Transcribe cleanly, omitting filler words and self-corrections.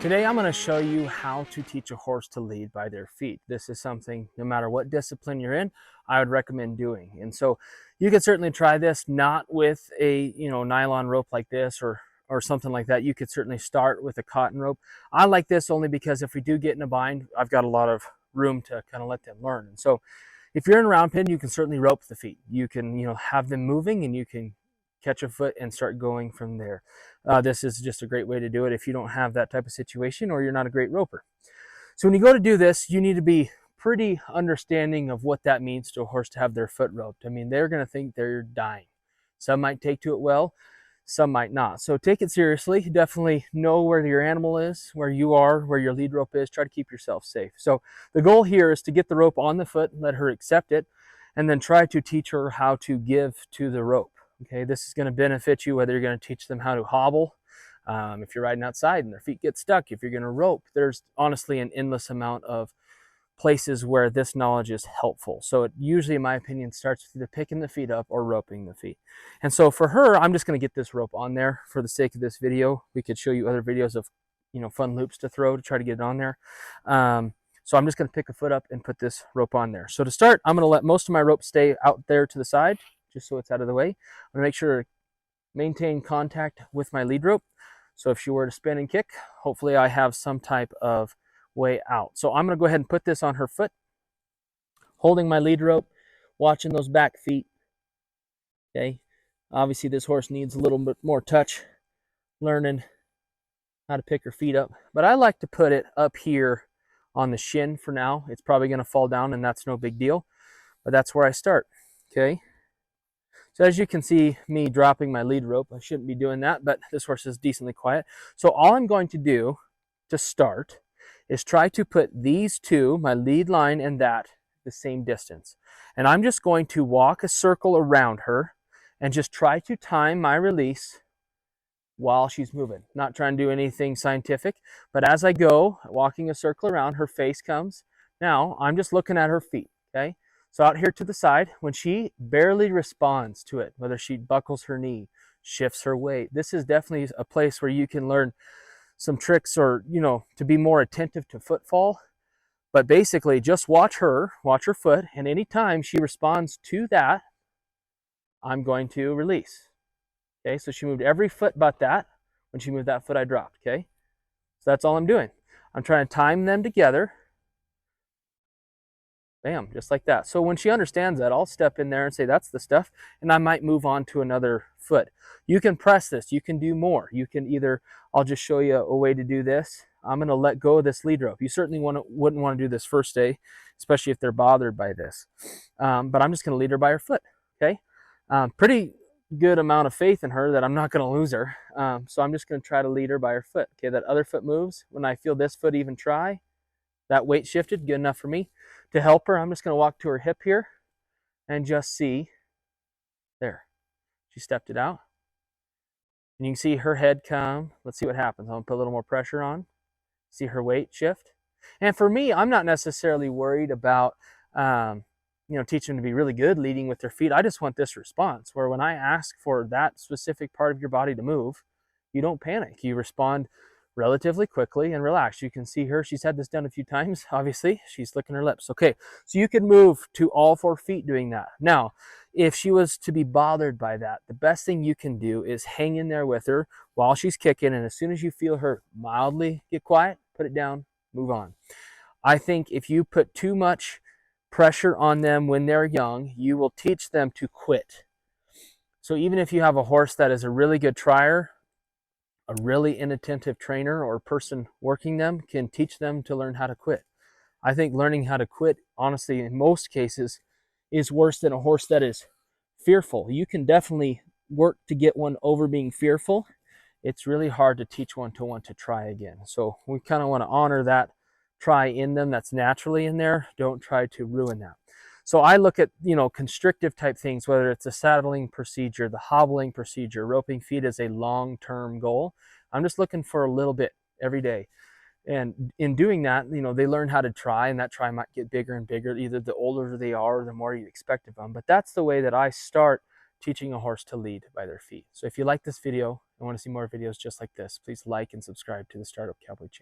Today I'm going to show you how to teach a horse to lead by their feet. This is something, no matter what discipline you're in, I would recommend doing. And so you can certainly try this not with a nylon rope like this or something like that. You could certainly start with a cotton rope. I like this only because if we do get in a bind, I've got a lot of room to kind of let them learn. And so if you're in a round pen, you can certainly rope the feet. You can have them moving, and you can catch a foot and start going from there. This is just a great way to do it if you don't have that type of situation or you're not a great roper. So when you go to do this, you need to be pretty understanding of what that means to a horse to have their foot roped. I mean, they're going to think they're dying. Some might take to it well, some might not. So take it seriously. Definitely know where your animal is, where you are, where your lead rope is. Try to keep yourself safe. So the goal here is to get the rope on the foot, let her accept it, and then try to teach her how to give to the rope. Okay, this is going to benefit you whether you're going to teach them how to hobble, if you're riding outside and their feet get stuck, if you're going to rope. There's honestly an endless amount of places where this knowledge is helpful. So it usually, in my opinion, starts with either picking the feet up or roping the feet. And so for her, I'm just going to get this rope on there for the sake of this video. We could show you other videos of fun loops to throw to try to get it on there. So I'm just going to pick a foot up and put this rope on there. So to start, I'm going to let most of my rope stay out there to the side, just so it's out of the way. I'm going to make sure to maintain contact with my lead rope. So if she were to spin and kick, hopefully I have some type of way out. So I'm going to go ahead and put this on her foot, holding my lead rope, watching those back feet. Okay. Obviously this horse needs a little bit more touch, learning how to pick her feet up. But I like to put it up here on the shin for now. It's probably going to fall down, and that's no big deal. But that's where I start. Okay. So as you can see me dropping my lead rope, I shouldn't be doing that, but this horse is decently quiet. So all I'm going to do to start is try to put these two, my lead line and that, the same distance. And I'm just going to walk a circle around her and just try to time my release while she's moving. Not trying to do anything scientific, but as I go, walking a circle around, her face comes. Now I'm just looking at her feet, okay? So out here to the side, when she barely responds to it, whether she buckles her knee, shifts her weight, this is definitely a place where you can learn some tricks or, to be more attentive to footfall. But basically just watch her foot, and anytime she responds to that, I'm going to release. Okay, so she moved every foot but that. When she moved that foot, I dropped, okay? So that's all I'm doing. I'm trying to time them together. Bam, just like that. So when she understands that, I'll step in there and say, that's the stuff, and I might move on to another foot. You can press this. You can do more. You can either, I'll just show you a way to do this. I'm going to let go of this lead rope. You certainly wouldn't want to do this first day, especially if they're bothered by this. But I'm just going to lead her by her foot, okay? Pretty good amount of faith in her that I'm not going to lose her. So I'm just going to try to lead her by her foot. Okay, that other foot moves. When I feel this foot even try, that weight shifted, good enough for me. To help her, I'm just going to walk to her hip here and just see. There. She stepped it out. And you can see her head come. Let's see what happens. I'm going to put a little more pressure on. See her weight shift. And for me, I'm not necessarily worried about teaching them to be really good leading with their feet. I just want this response where when I ask for that specific part of your body to move, you don't panic. You respond relatively quickly and relax. You can see her. She's had this done a few times. Obviously, she's licking her lips. Okay, so you can move to all 4 feet doing that. Now, if she was to be bothered by that, the best thing you can do is hang in there with her while she's kicking, and as soon as you feel her mildly get quiet, put it down, move on. I think if you put too much pressure on them when they're young, you will teach them to quit. So even if you have a horse that is a really good trier, a really inattentive trainer or person working them can teach them to learn how to quit. I think learning how to quit, honestly, in most cases, is worse than a horse that is fearful. You can definitely work to get one over being fearful. It's really hard to teach one to want to try again. So we kind of want to honor that try in them that's naturally in there. Don't try to ruin that. So I look at, constrictive type things, whether it's a saddling procedure, the hobbling procedure, roping feet as a long-term goal. I'm just looking for a little bit every day. And in doing that, they learn how to try, and that try might get bigger and bigger, either the older they are or the more you expect of them. But that's the way that I start teaching a horse to lead by their feet. So if you like this video and want to see more videos just like this, please like and subscribe to the Startup Cowboy channel.